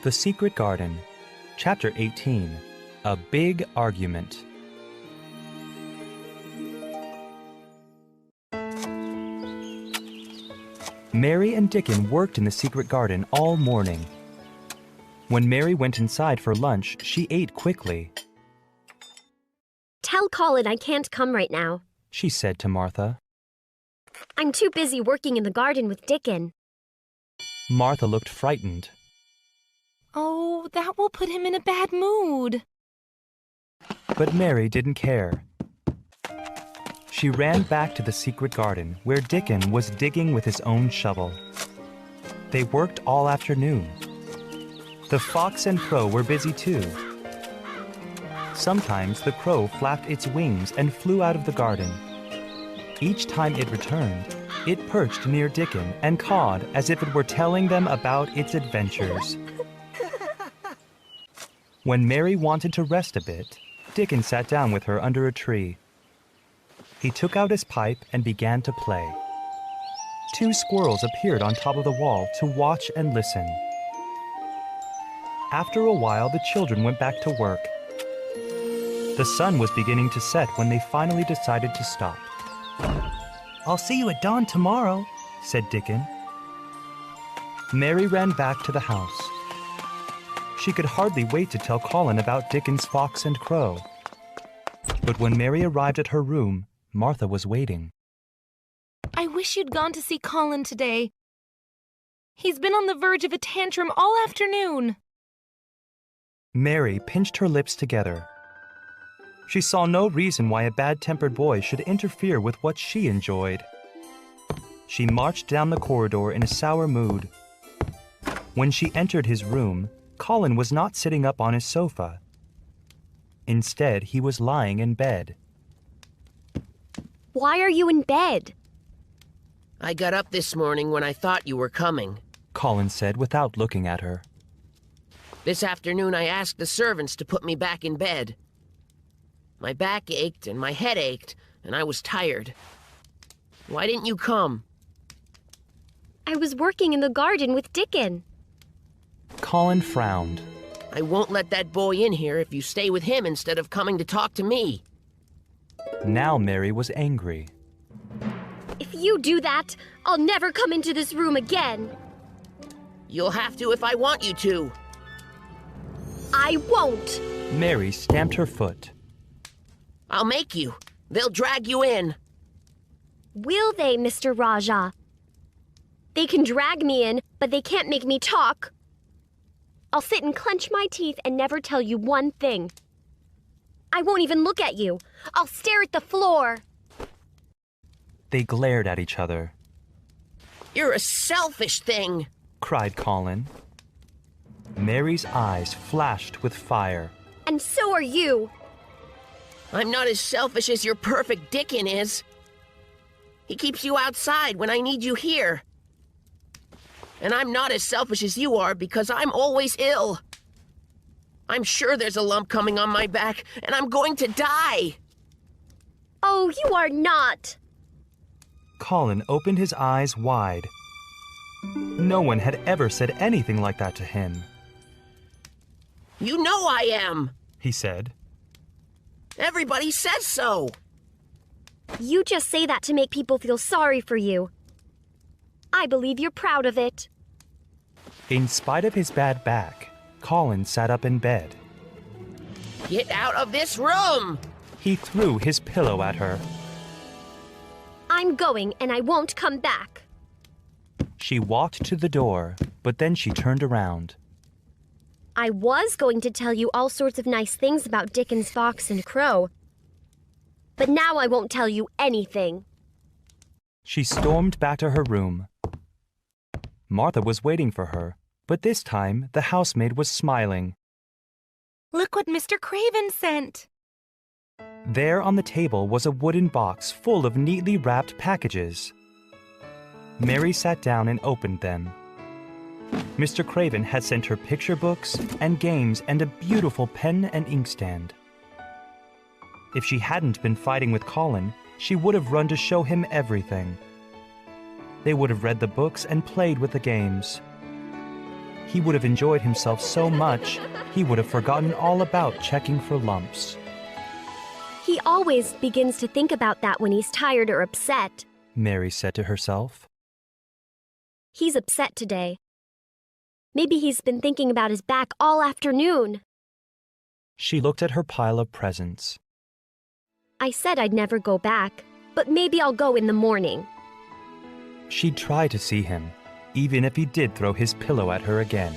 The Secret Garden, Chapter 18, A Big Argument. Mary and Dickon worked in the secret garden all morning. When Mary went inside for lunch, she ate quickly. Tell Colin I can't come right now, She said to Martha. I'm too busy working in the garden with Dickon. Martha looked frightened. Oh, that will put him in a bad mood. But Mary didn't care. She ran back to the secret garden where Dickon was digging with his own shovel. They worked all afternoon. The fox and crow were busy too. Sometimes the crow flapped its wings and flew out of the garden. Each time it returned, it perched near Dickon and cawed as if it were telling them about its adventures. When Mary wanted to rest a bit, Dickon sat down with her under a tree. He took out his pipe and began to play. Two squirrels appeared on top of the wall to watch and listen. After a while, the children went back to work. The sun was beginning to set when they finally decided to stop. "I'll see you at dawn tomorrow," said Dickon. Mary ran back to the house. She could hardly wait to tell Colin about Dickon's fox and crow. But when Mary arrived at her room, Martha was waiting. I wish you'd gone to see Colin today. He's been on the verge of a tantrum all afternoon. Mary pinched her lips together. She saw no reason why a bad-tempered boy should interfere with what she enjoyed. She marched down the corridor in a sour mood. When she entered his room, Colin was not sitting up on his sofa. Instead, he was lying in bed. Why are you in bed? I got up this morning when I thought you were coming. Colin said without looking at her. This afternoon I asked the servants to put me back in bed. My back ached and my head ached, and I was tired. Why didn't you come? I was working in the garden with Dickon. Colin frowned. I won't let that boy in here if you stay with him instead of coming to talk to me. Now Mary was angry. If you do that, I'll never come into this room again. You'll have to if I want you to. I won't. Mary stamped her foot. I'll make you. They'll drag you in. Will they, Mr. Raja? They can drag me in, but they can't make me talk. I'll sit and clench my teeth and never tell you one thing. I won't even look at you. I'll stare at the floor. They glared at each other. You're a selfish thing, cried Colin. Mary's eyes flashed with fire. And so are you. I'm not as selfish as your perfect Dickon is. He keeps you outside when I need you here. And I'm not as selfish as you are because I'm always ill. I'm sure there's a lump coming on my back, and I'm going to die. Oh, you are not. Colin opened his eyes wide. No one had ever said anything like that to him. You know I am, he said. Everybody says so. You just say that to make people feel sorry for you. I believe you're proud of it. In spite of his bad back, Colin sat up in bed. Get out of this room! He threw his pillow at her. I'm going and I won't come back. She walked to the door, but then she turned around. I was going to tell you all sorts of nice things about Dickon's fox and crow. But now I won't tell you anything. She stormed back to her room. Martha was waiting for her, but this time the housemaid was smiling. Look what Mr. Craven sent. There on the table was a wooden box full of neatly wrapped packages. Mary sat down and opened them. Mr. Craven had sent her picture books and games and a beautiful pen and inkstand. If she hadn't been fighting with Colin, she would have run to show him everything. They would have read the books and played with the games. He would have enjoyed himself so much, he would have forgotten all about checking for lumps. He always begins to think about that when he's tired or upset. Mary said to herself. He's upset today. Maybe he's been thinking about his back all afternoon. She looked at her pile of presents. I said I'd never go back, but maybe I'll go in the morning. She'd try to see him, even if he did throw his pillow at her again.